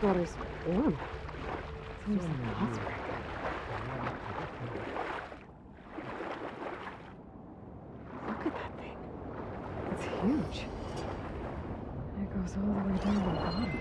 water's warm. Seems like a hot spring. Look at that thing. It's huge. It goes all the way down to the bottom.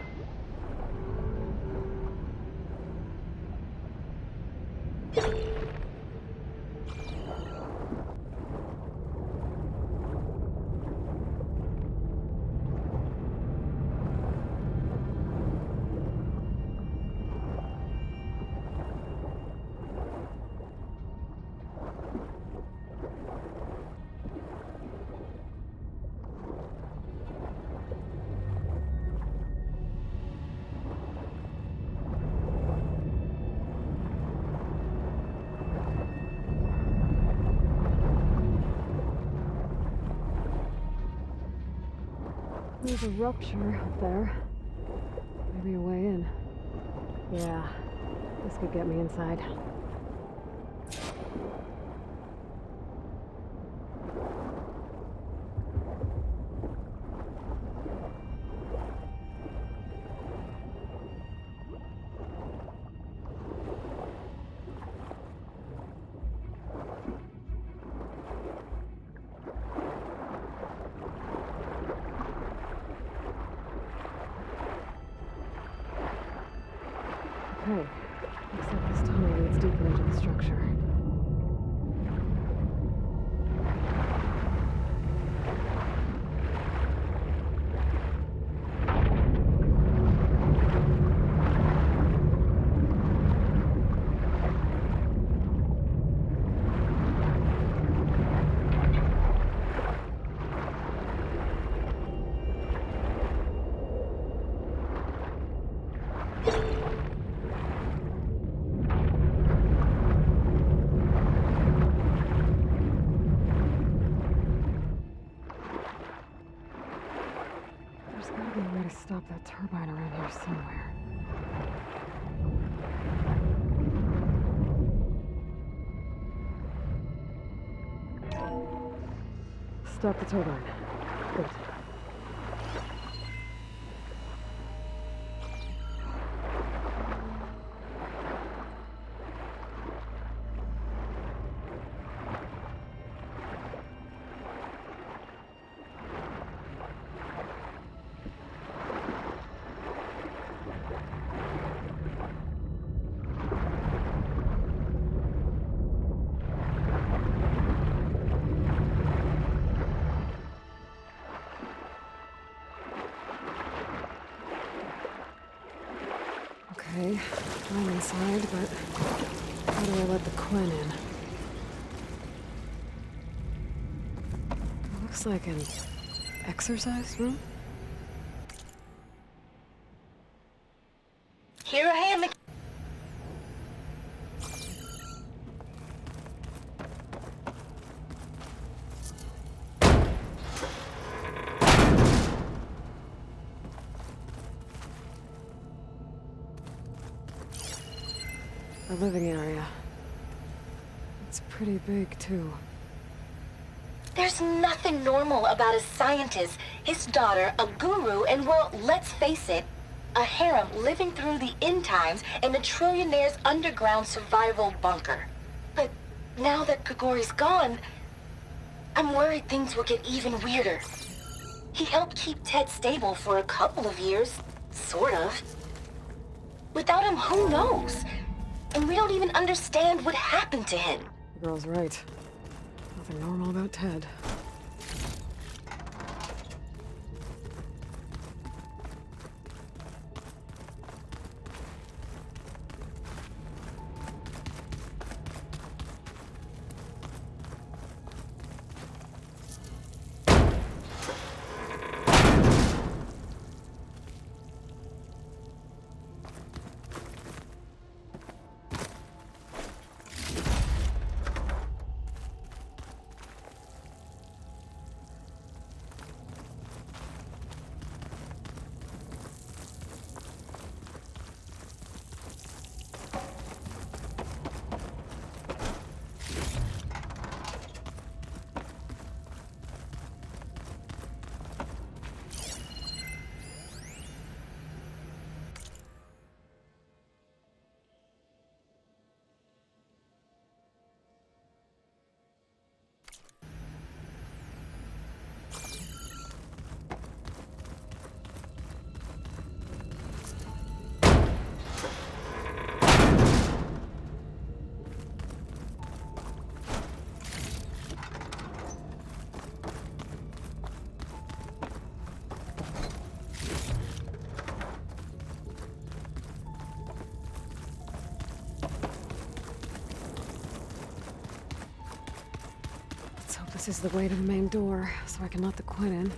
There's a rupture up there. Maybe a way in. Yeah, this could get me inside. Okay, looks like this tunnel leads deeper into the structure. There's gotta be a way to stop that turbine around here somewhere. Stop the turbine. Good. Okay, I'm inside, but how do I let the Quinn in? It looks like an exercise room. Here I am. The living area. It's pretty big, too. There's nothing normal about a scientist, his daughter, a guru, and well, let's face it, a harem living through the end times in a trillionaire's underground survival bunker. But now that Kagori's gone, I'm worried things will get even weirder. He helped keep Ted stable for a couple of years, sort of. Without him, who knows? And we don't even understand what happened to him. The girl's right. Nothing normal about Ted. This is the way to the main door, so I can let the Quinn in.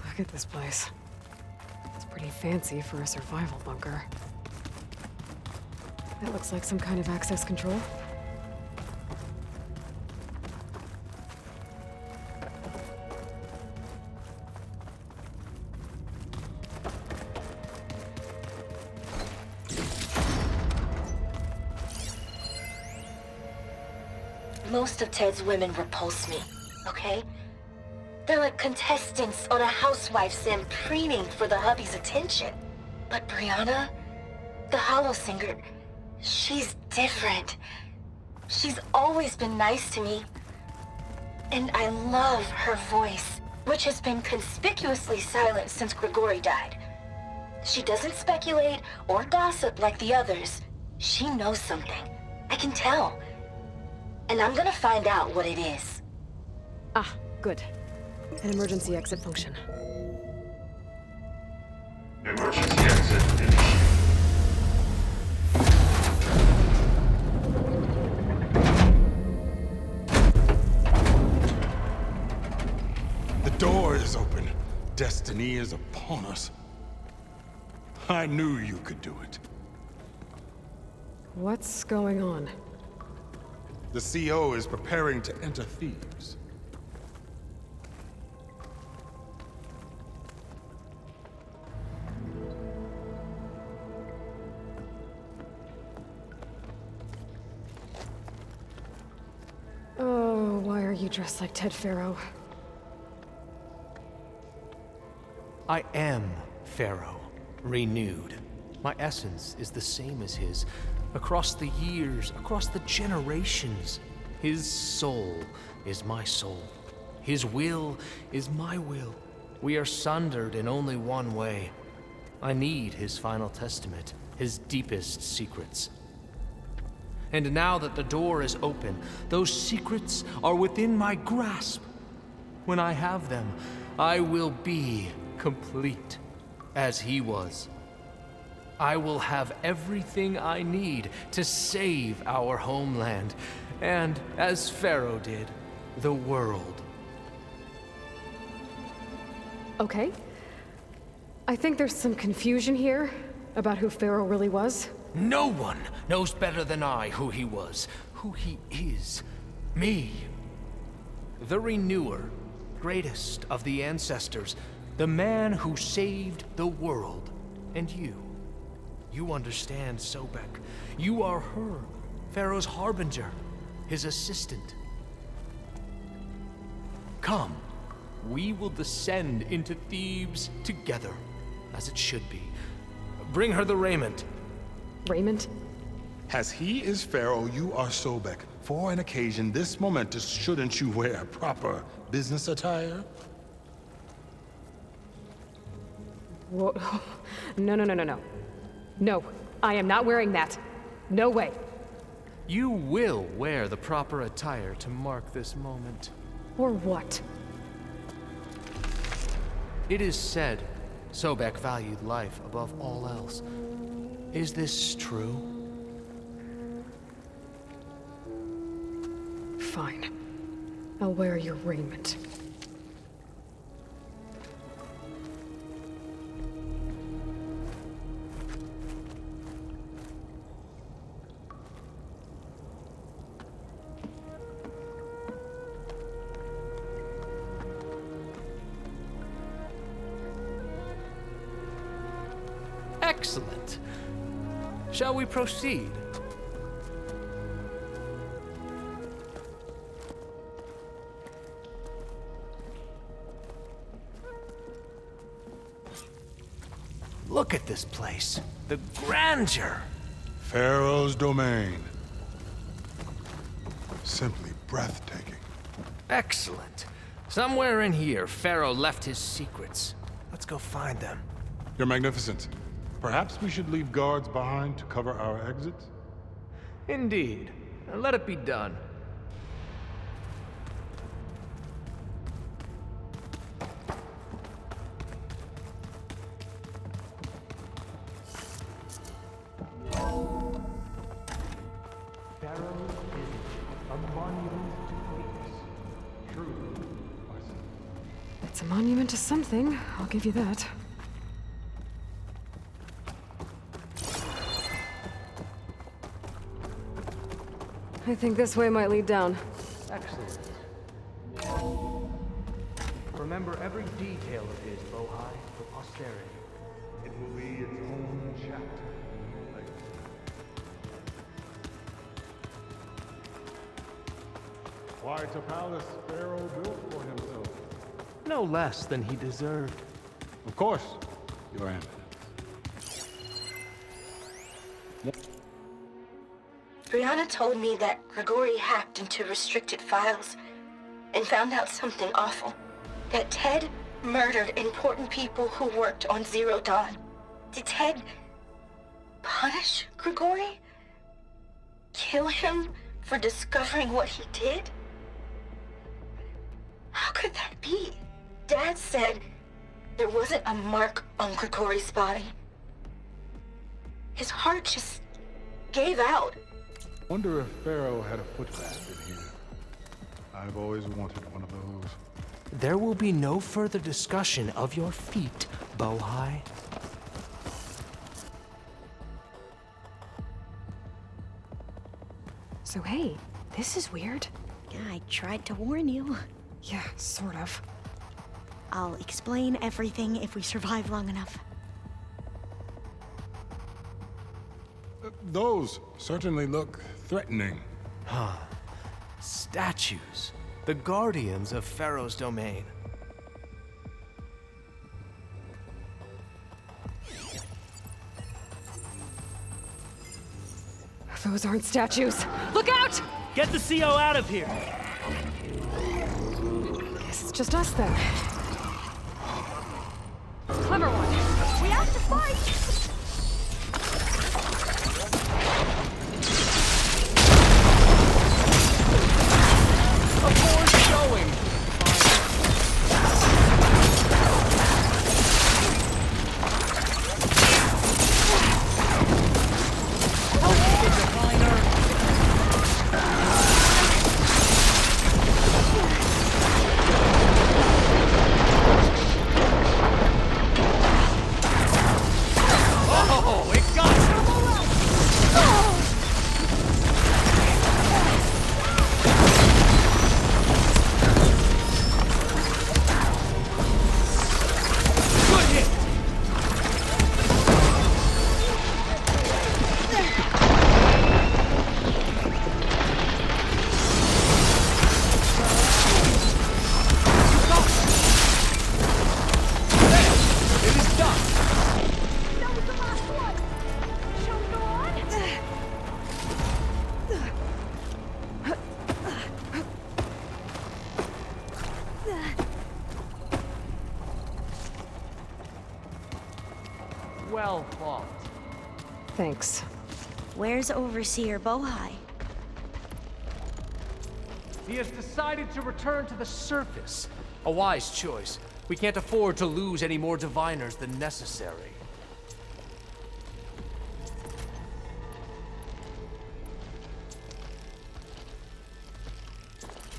Look at this place. It's pretty fancy for a survival bunker. That looks like some kind of access control. Most of Ted's women repulse me, okay? They're like contestants on a housewife sim preening for the hubby's attention. But Brianna, the hollow singer, she's different. She's always been nice to me. And I love her voice, which has been conspicuously silent since Grigori died. She doesn't speculate or gossip like the others. She knows something. I can tell. And I'm gonna find out what it is. Ah, good. An emergency exit function. Emergency exit initiated. The door is open. Destiny is upon us. I knew you could do it. What's going on? The CO is preparing to enter Thebes. Oh, why are you dressed like Ted Pharaoh? I am Pharaoh, renewed. My essence is the same as his. Across the years, across the generations, his soul is my soul. His will is my will. We are sundered in only one way. I need his final testament, his deepest secrets. And now that the door is open, those secrets are within my grasp. When I have them, I will be complete, as he was. I will have everything I need to save our homeland, and, as Pharaoh did, the world. Okay. I think there's some confusion here about who Pharaoh really was. No one knows better than I who he was, who he is. Me. The Renewer, greatest of the ancestors, the man who saved the world, and you. You understand, Sobek. You are her, Pharaoh's harbinger, his assistant. Come, we will descend into Thebes together, as it should be. Bring her the raiment. Raiment? As he is Pharaoh, you are Sobek. For an occasion this momentous, shouldn't you wear proper business attire? Whoa. No. No, I am not wearing that. No way. You will wear the proper attire to mark this moment. Or what? It is said Sobek valued life above all else. Is this true? Fine. I'll wear your raiment. Excellent. Shall we proceed? Look at this place. The grandeur. Pharaoh's domain. Simply breathtaking. Excellent. Somewhere in here, Pharaoh left his secrets. Let's go find them. Your Magnificence, perhaps we should leave guards behind to cover our exits? Indeed. Let it be done. a monument to peace. Truly, my son. It's a monument to something, I'll give you that. I think this way might lead down. Excellent. Remember every detail of his, Bohai, for posterity. It will be its own chapter. Quite a palace Pharaoh built for himself. No less than he deserved. Of course, Your Eminence. Brianna told me that Grigori hacked into restricted files and found out something awful. That Ted murdered important people who worked on Zero Dawn. Did Ted punish Grigori? Kill him for discovering what he did? How could that be? Dad said there wasn't a mark on Grigori's body. His heart just gave out. Wonder if Pharaoh had a foot bath in here. I've always wanted one of those. There will be no further discussion of your feet, Bohai. So hey, this is weird. I tried to warn you. Yeah, sort of. I'll explain everything if we survive long enough. Those certainly look threatening. Statues. The guardians of Pharaoh's domain. Those aren't statues. Look out! Get the CO out of here! Guess it's just us then. Clever one. We have to fight! A force showing! Oh, it got good hit! It is done! That was the last one! Shall we go on? Well fought. Thanks. Where's Overseer Bohai? He has decided to return to the surface. A wise choice. We can't afford to lose any more diviners than necessary.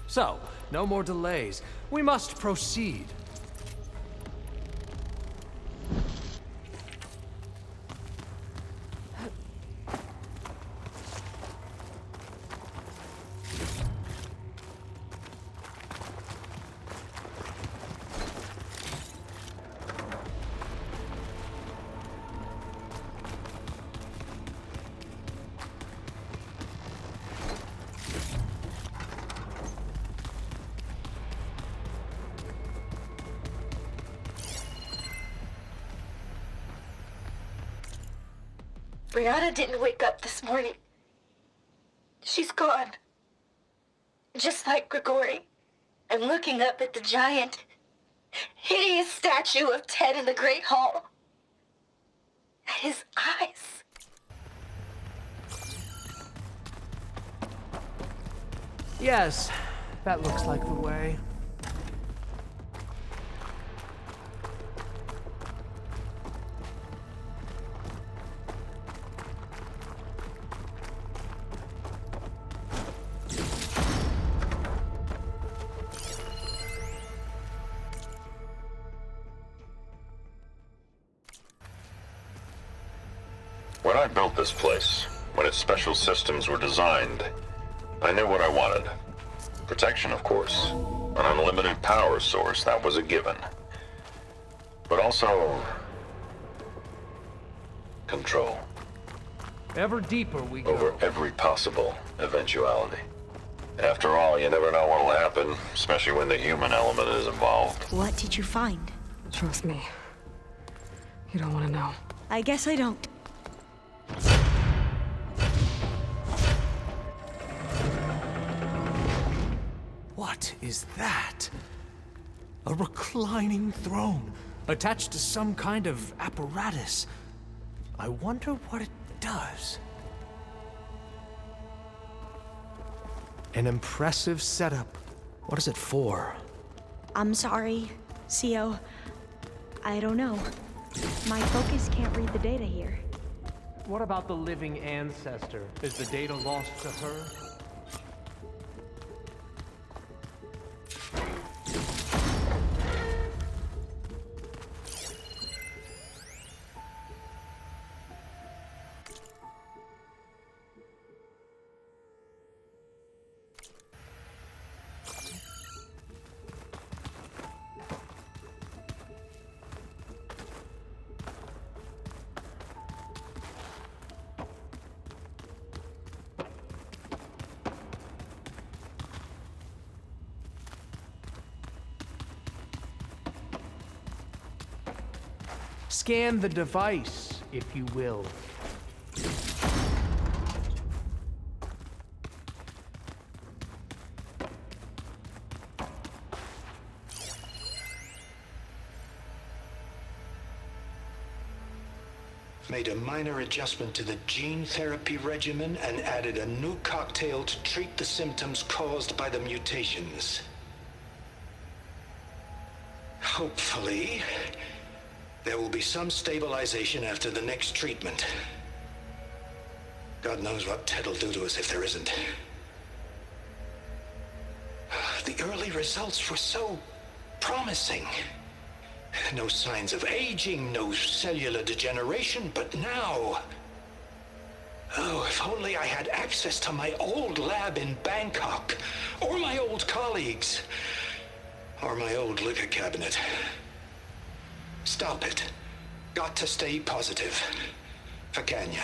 So, no more delays. We must proceed. Brianna didn't wake up this morning. She's gone. Just like Grigori. I'm looking up at the giant, hideous statue of Ted in the Great Hall. At his eyes. Yes, that looks like the way. I built this place, when its special systems were designed, I knew what I wanted. Protection, of course. An unlimited power source, that was a given. But also... control. Ever deeper we go. Over every possible eventuality. After all, you never know what'll happen, especially when the human element is involved. What did you find? Trust me. You don't want to know. I guess I don't. What is that? A reclining throne, attached to some kind of apparatus. I wonder what it does. An impressive setup. What is it for? I'm sorry, CO. I don't know. My focus can't read the data here. What about the living ancestor? Is the data lost to her? Scan the device, if you will. Made a minor adjustment to the gene therapy regimen and added a new cocktail to treat the symptoms caused by the mutations. Hopefully, there will be some stabilization after the next treatment. God knows what Ted'll do to us if there isn't. The early results were so promising. No signs of aging, no cellular degeneration, but now... Oh, if only I had access to my old lab in Bangkok, or my old colleagues, or my old liquor cabinet. Stop it. Got to stay positive. For Kenya.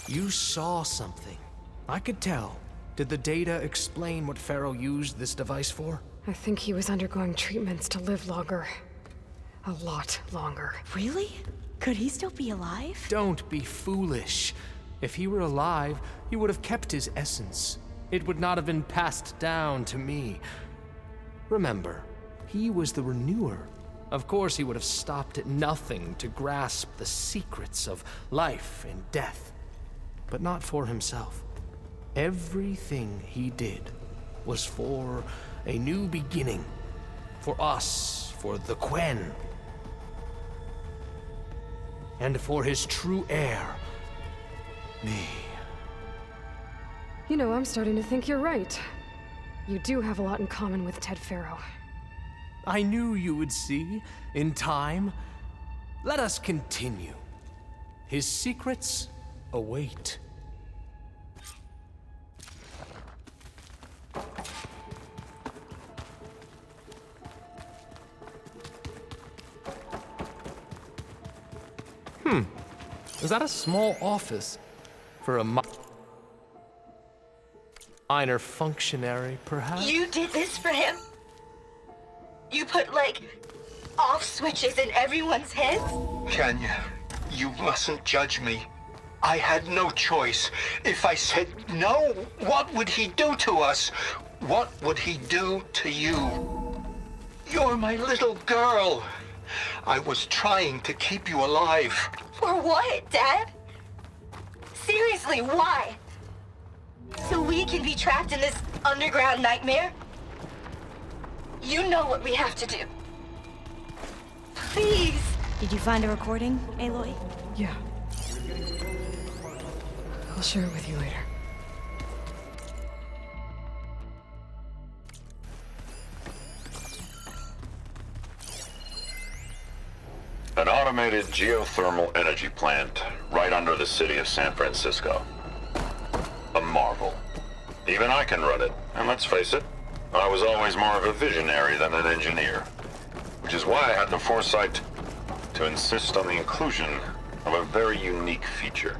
You saw something. I could tell. Did the data explain what Pharaoh used this device for? I think he was undergoing treatments to live longer. A lot longer. Really? Could he still be alive? Don't be foolish. If he were alive, he would have kept his essence. It would not have been passed down to me. Remember, he was the renewer. Of course he would have stopped at nothing to grasp the secrets of life and death. But not for himself. Everything he did was for a new beginning. For us, for the Quen. And for his true heir, me. You know, I'm starting to think you're right. You do have a lot in common with Ted Pharaoh. I knew you would see, in time. Let us continue. His secrets await. Is that a small office for a minor functionary, perhaps? You did this for him? You put, like, off switches in everyone's heads? Kenya, you mustn't judge me. I had no choice. If I said no, what would he do to us? What would he do to you? You're my little girl. I was trying to keep you alive. For what, Dad? Seriously, why? So we can be trapped in this underground nightmare? You know what we have to do. Please. Did you find a recording, Aloy? Yeah. I'll share it with you later. automated geothermal energy plant right under the city of San Francisco. A marvel. Even I can run it, and let's face it, I was always more of a visionary than an engineer. Which is why I had the foresight to insist on the inclusion of a very unique feature.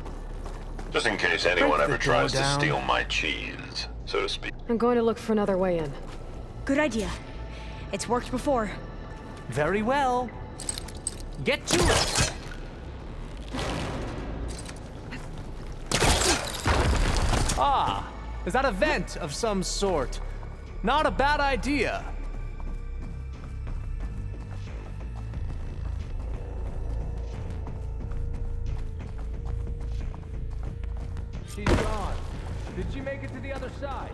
Just in case anyone ever tries to steal my cheese, so to speak. I'm going to look for another way in. Good idea. It's worked before. Very well. Get to it! Ah, is that a vent of some sort? Not a bad idea. She's gone. Did she make it to the other side?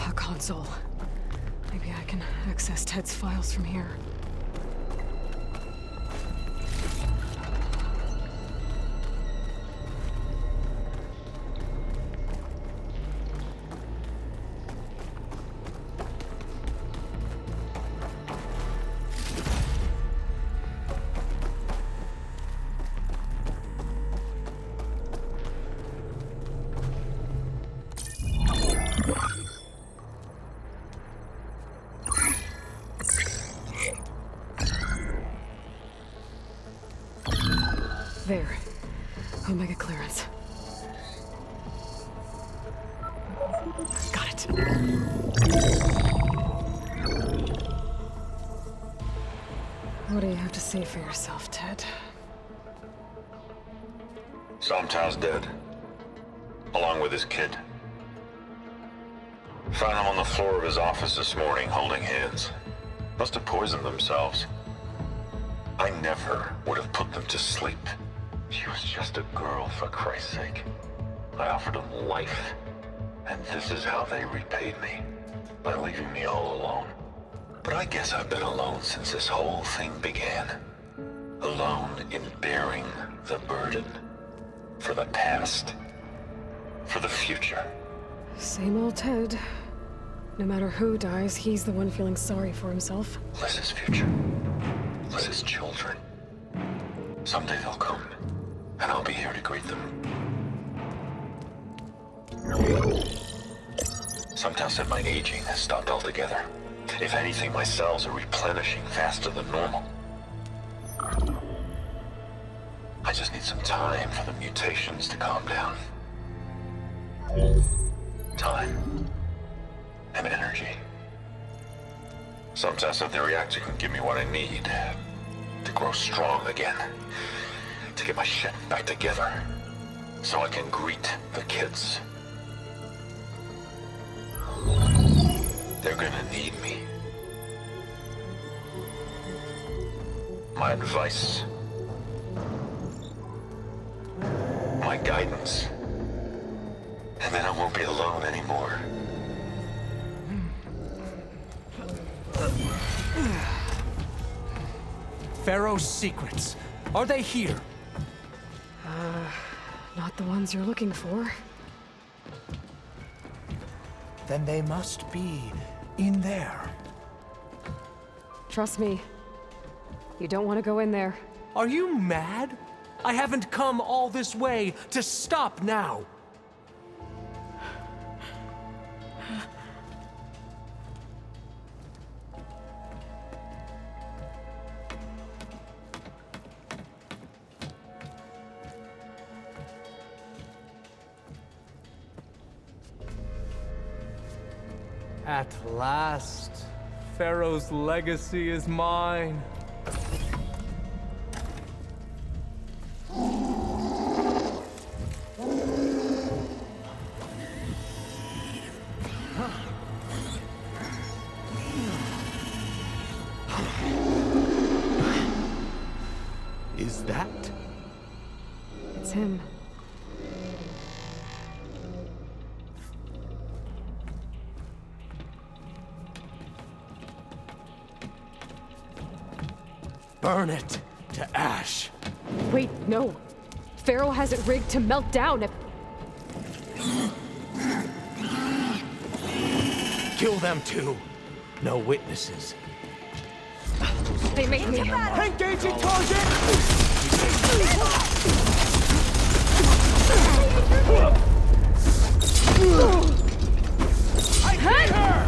A console. Maybe I can access Ted's files from here. There. Omega clearance. Got it. What do you have to say for yourself, Ted? Somtow's dead. Along with his kid. Found them on the floor of his office this morning, holding hands. Must have poisoned themselves. I never would have put them to sleep. She was just a girl, for Christ's sake. I offered them life, and this is how they repaid me, by leaving me all alone. But I guess I've been alone since this whole thing began. Alone in bearing the burden. For the past. For the future. Same old Ted. No matter who dies, he's the one feeling sorry for himself. Liz's future. Liz's children. Someday they'll come, and I'll be here to greet them. Somtow said my aging has stopped altogether. If anything, my cells are replenishing faster than normal. I just need some time for the mutations to calm down. Time. And energy. Somtow said the reactor can give me what I need to grow strong again. To get my shit back together. So I can greet the kids. They're gonna need me. My advice. My guidance. And then I won't be alone anymore. Pharaoh's secrets. Are they here? Not the ones you're looking for. Then they must be in there. Trust me. You don't want to go in there. Are you mad? I haven't come all this way to stop now. At last, Pharaoh's legacy is mine. Is that? It's him. Burn it to ash. Wait, no. Pharaoh has it rigged to melt down if... Kill them too. No witnesses. They made me. Engaging target! I hit her!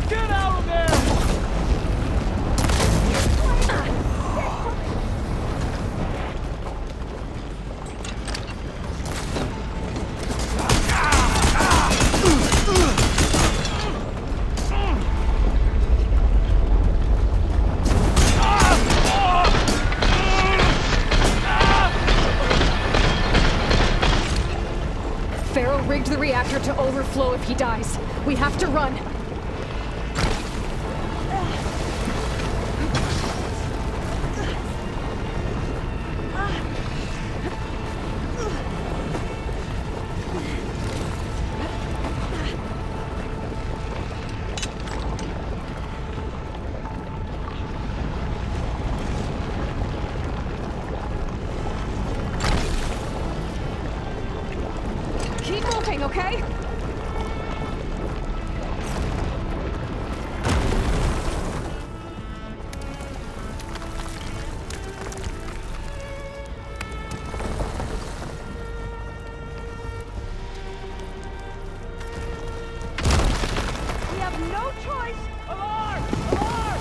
Get out of there! Pharaoh rigged the reactor to overflow if he dies. We have to run. Keep moving, okay? We have no choice. Alarm! Alarm!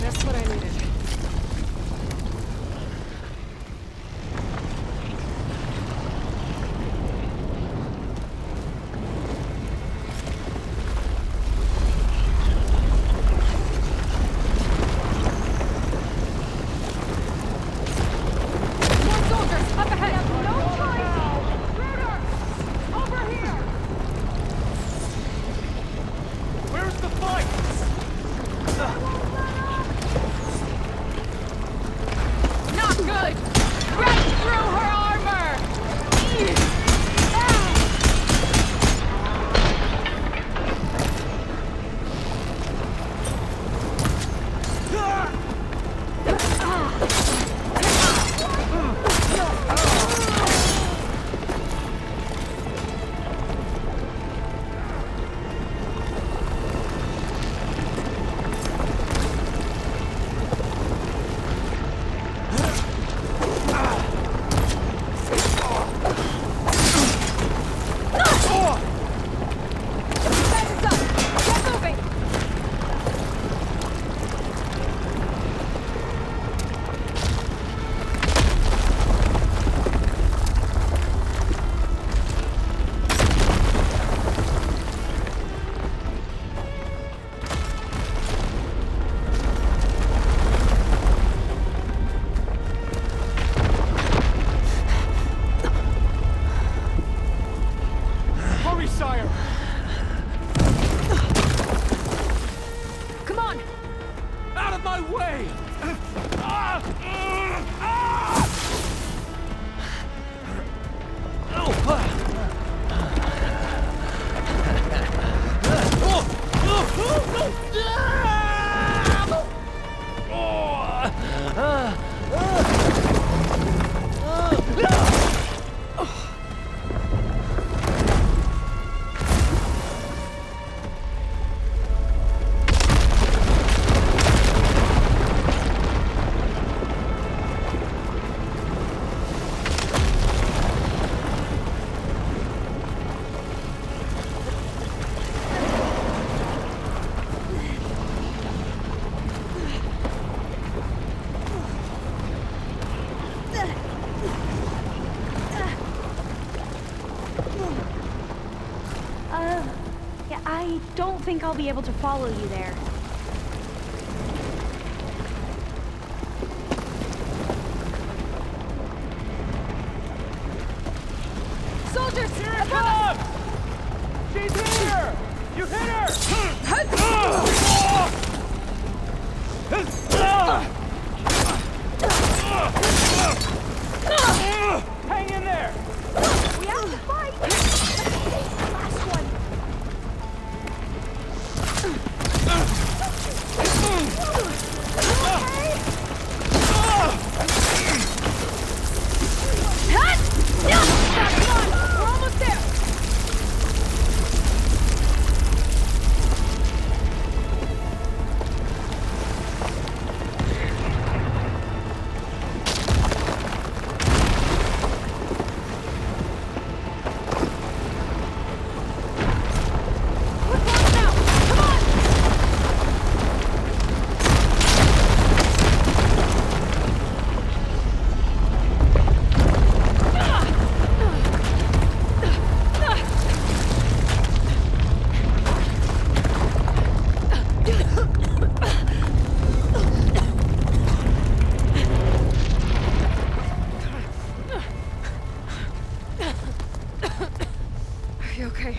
That's what I needed. More soldiers up ahead. No choice. Rudder, over here. Where's the fight? Not good! Right through her armor! Defense up! Get moving! Hurry, sire! Come on! Out of my way! don't think I'll be able to follow you there. Soldiers! Here it comes! She's here! You hit her! Hang in there! We have to fight! Last one! Come on! We're almost there! You okay?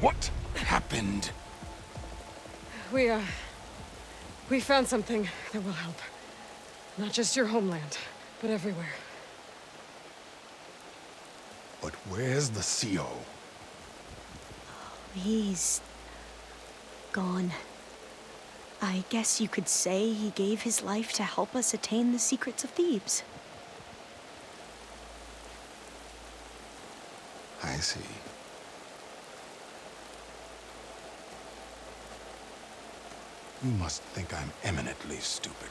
What happened? We found something that will help. Not just your homeland, but everywhere. But where's the CO? He's gone. I guess you could say he gave his life to help us attain the secrets of Thebes. I see. You must think I'm eminently stupid.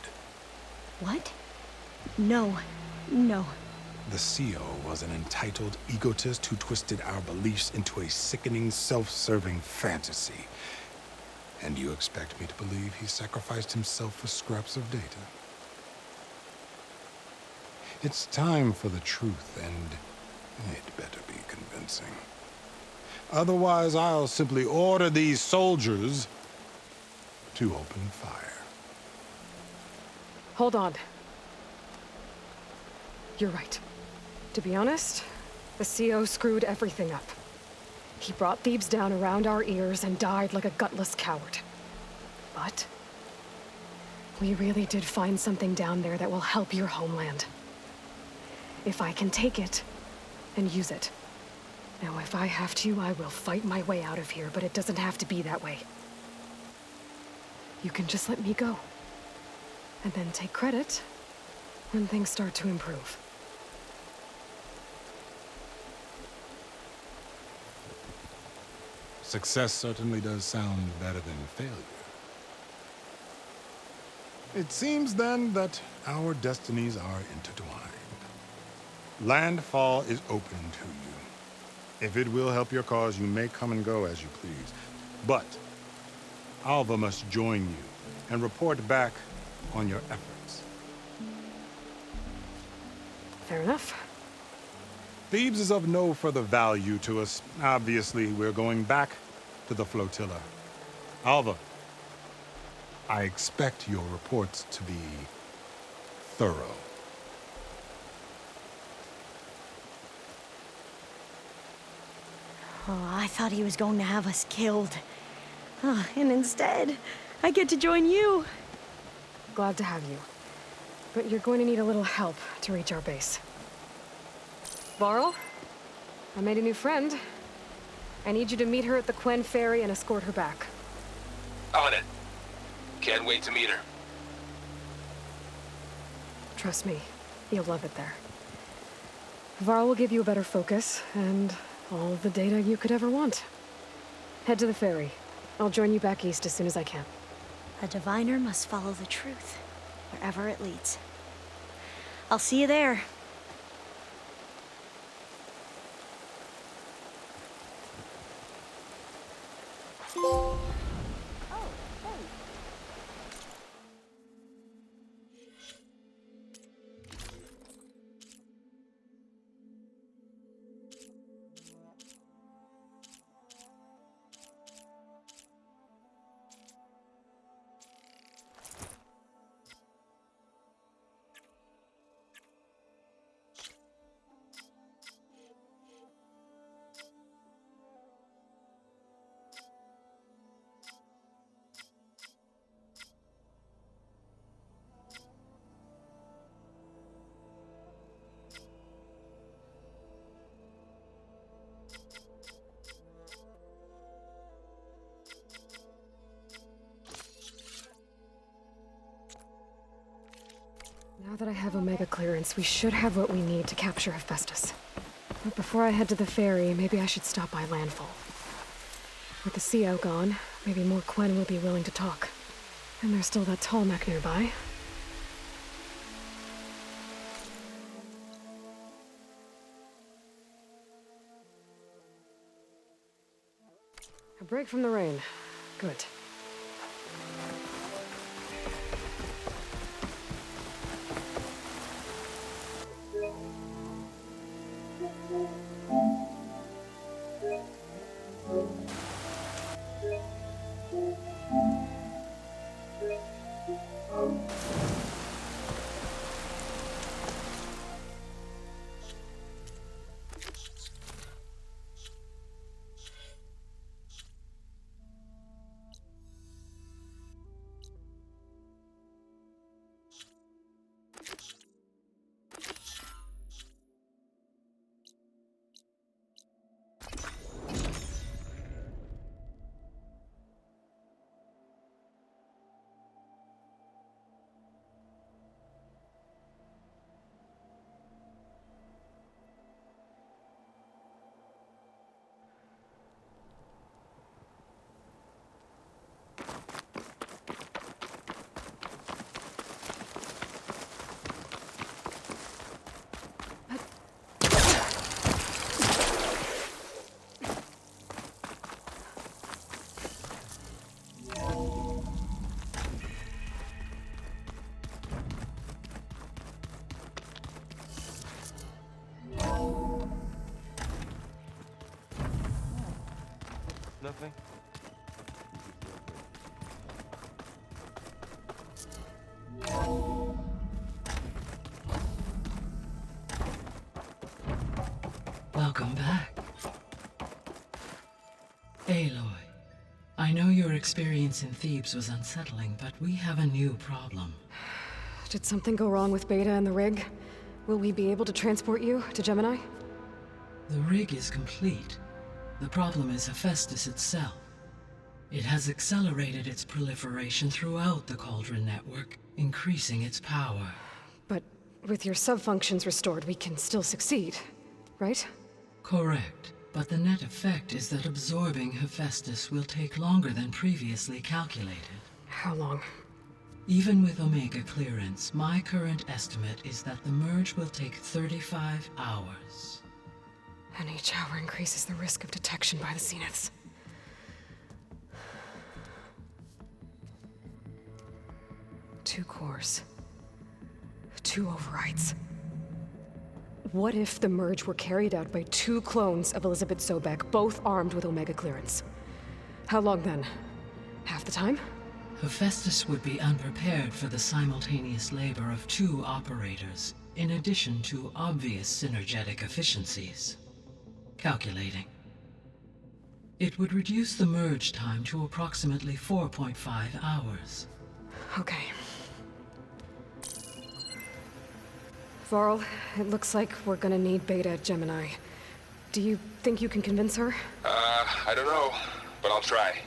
What? No. The CO was an entitled egotist who twisted our beliefs into a sickening, self-serving fantasy. And you expect me to believe he sacrificed himself for scraps of data? It's time for the truth, and it better be convincing. Otherwise, I'll simply order these soldiers to open fire. Hold on. You're right. To be honest, the CO screwed everything up. He brought Thebes down around our ears and died like a gutless coward. But we really did find something down there that will help your homeland. If I can take it and use it. Now, if I have to, I will fight my way out of here, but it doesn't have to be that way. You can just let me go. And then take credit when things start to improve. Success certainly does sound better than failure. It seems then that our destinies are intertwined. Landfall is open to you. If it will help your cause, you may come and go as you please. But Alva must join you and report back on your efforts. Fair enough. Thebes is of no further value to us. Obviously, we're going back to the flotilla. Alva, I expect your reports to be thorough. Oh, I thought he was going to have us killed. Oh, and instead, I get to join you. Glad to have you. But you're going to need a little help to reach our base. Varl, I made a new friend. I need you to meet her at the Quen Ferry and escort her back. On it. Can't wait to meet her. Trust me, you'll love it there. Varl will give you a better focus, and all the data you could ever want. Head to the ferry. I'll join you back east as soon as I can. A diviner must follow the truth, wherever it leads. I'll see you there. Now that I have Omega clearance, we should have what we need to capture Hephaestus. But before I head to the ferry, maybe I should stop by landfall. With the CO gone, maybe more Quen will be willing to talk. And there's still that tall mech nearby. A break from the rain. Good. Nothing? Welcome back. Aloy, I know your experience in Thebes was unsettling, but we have a new problem. Did something go wrong with Beta and the rig? Will we be able to transport you to Gemini? The rig is complete. The problem is Hephaestus itself. It has accelerated its proliferation throughout the Cauldron network, increasing its power. But with your subfunctions restored, we can still succeed, right? Correct. But the net effect is that absorbing Hephaestus will take longer than previously calculated. How long? Even with Omega clearance, my current estimate is that the merge will take 35 hours. And each hour increases the risk of detection by the Zeniths. Two cores. Two overrides. What if the merge were carried out by two clones of Elizabeth Sobek, both armed with Omega clearance? How long then? Half the time? Hephaestus would be unprepared for the simultaneous labor of two operators, in addition to obvious synergetic efficiencies. Calculating. It would reduce the merge time to approximately 4.5 hours. Okay. Varl, it looks like we're gonna need Beta at Gemini. Do you think you can convince her? I don't know, but I'll try.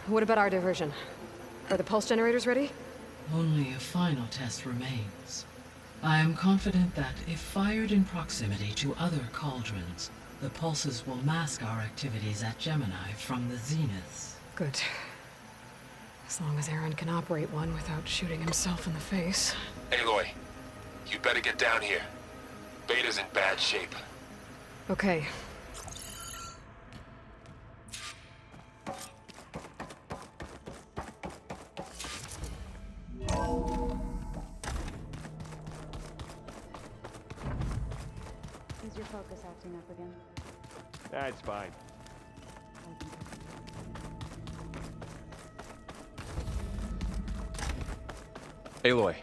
What about our diversion? Are the pulse generators ready? Only a final test remains. I am confident that if fired in proximity to other cauldrons, the pulses will mask our activities at Gemini from the zeniths. Good. As long as Aaron can operate one without shooting himself in the face. Aloy, you better get down here. Beta's in bad shape. Okay. Is your focus acting up again? That's fine. Aloy.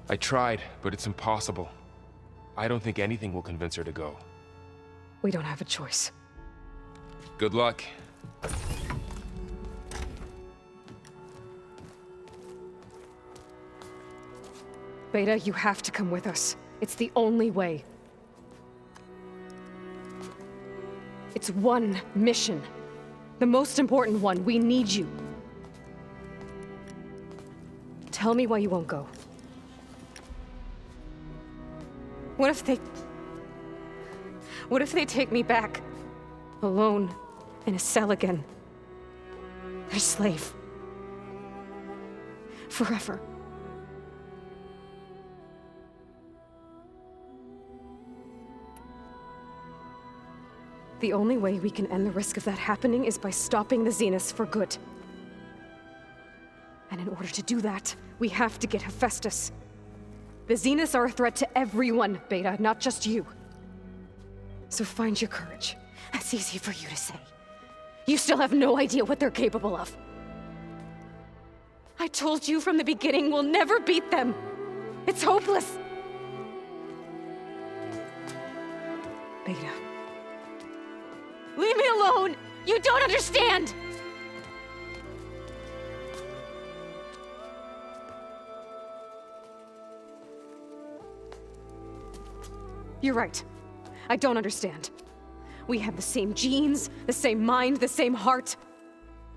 I tried, but it's impossible. I don't think anything will convince her to go. We don't have a choice. Good luck. Beta, you have to come with us. It's the only way. It's one mission. The most important one. We need you. Tell me why you won't go. What if they take me back? Alone, in a cell again. Their slave. Forever. The only way we can end the risk of that happening is by stopping the Zeniths for good. And in order to do that, we have to get Hephaestus. The Zeniths are a threat to everyone, Beta, not just you. So find your courage. That's easy for you to say. You still have no idea what they're capable of. I told you from the beginning we'll never beat them. It's hopeless. Beta. Leave me alone! You don't understand! You're right. I don't understand. We have the same genes, the same mind, the same heart.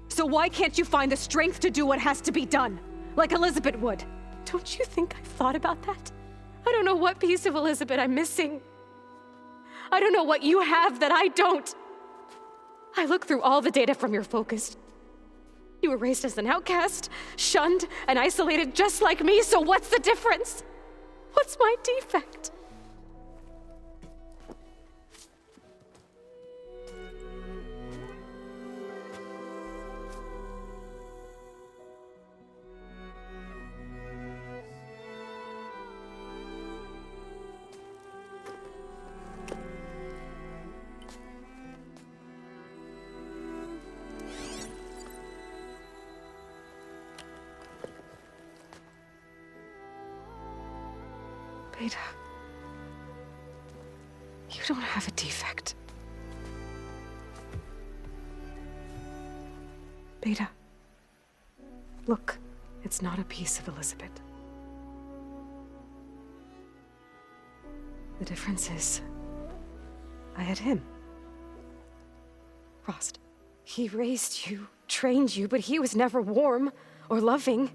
So why can't you find the strength to do what has to be done? Like Elizabeth would. Don't you think I've thought about that? I don't know what piece of Elizabeth I'm missing. I don't know what you have that I don't. I look through all the data from your focus. You were raised as an outcast, shunned, and isolated just like me, so what's the difference? What's my defect? Beta, you don't have a defect. Beta, look, it's not a piece of Elizabeth. The difference is, I had him. Frost. He raised you, trained you, but he was never warm or loving.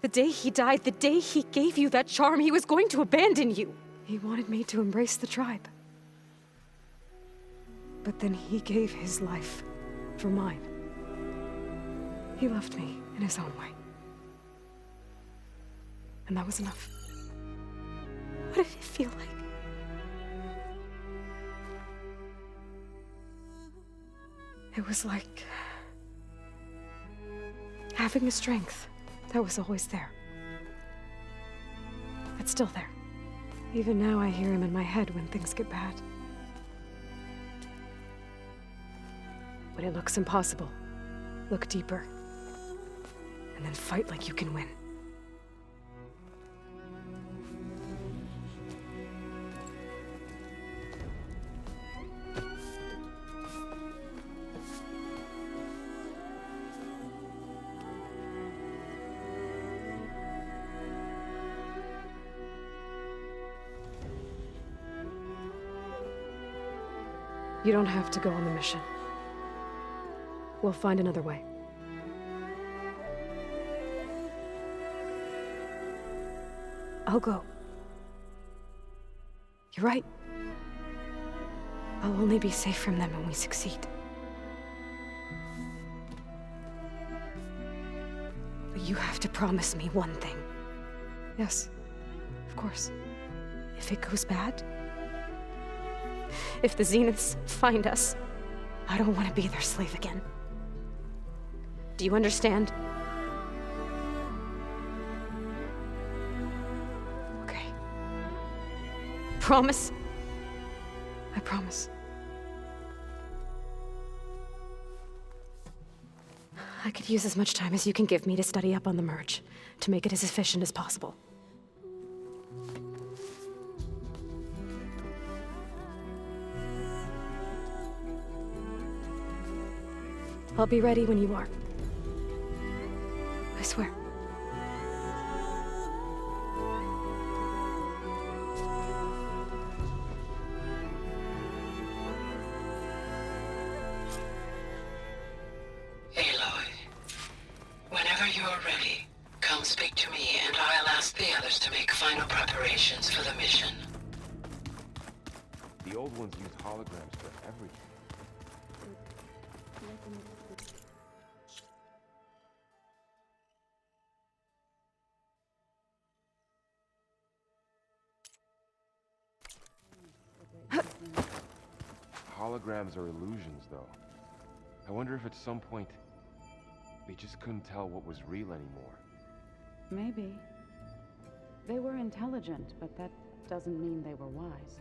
The day he died, the day he gave you that charm, he was going to abandon you. He wanted me to embrace the tribe. But then he gave his life for mine. He loved me in his own way. And that was enough. What did it feel like? It was like having a strength that was always there. It's still there. Even now I hear him in my head when things get bad. When it looks impossible, look deeper. And then fight like you can win. You don't have to go on the mission. We'll find another way. I'll go. You're right. I'll only be safe from them when we succeed. But you have to promise me one thing. Yes, of course. If it goes bad, if the Zeniths find us, I don't want to be their slave again. Do you understand? Okay. Promise? I promise. I could use as much time as you can give me to study up on the merge, to make it as efficient as possible. I'll be ready when you are. I swear. old ones used holograms for everything. Holograms are illusions, though. I wonder if at some point they just couldn't tell what was real anymore. Maybe. They were intelligent, but that doesn't mean they were wise.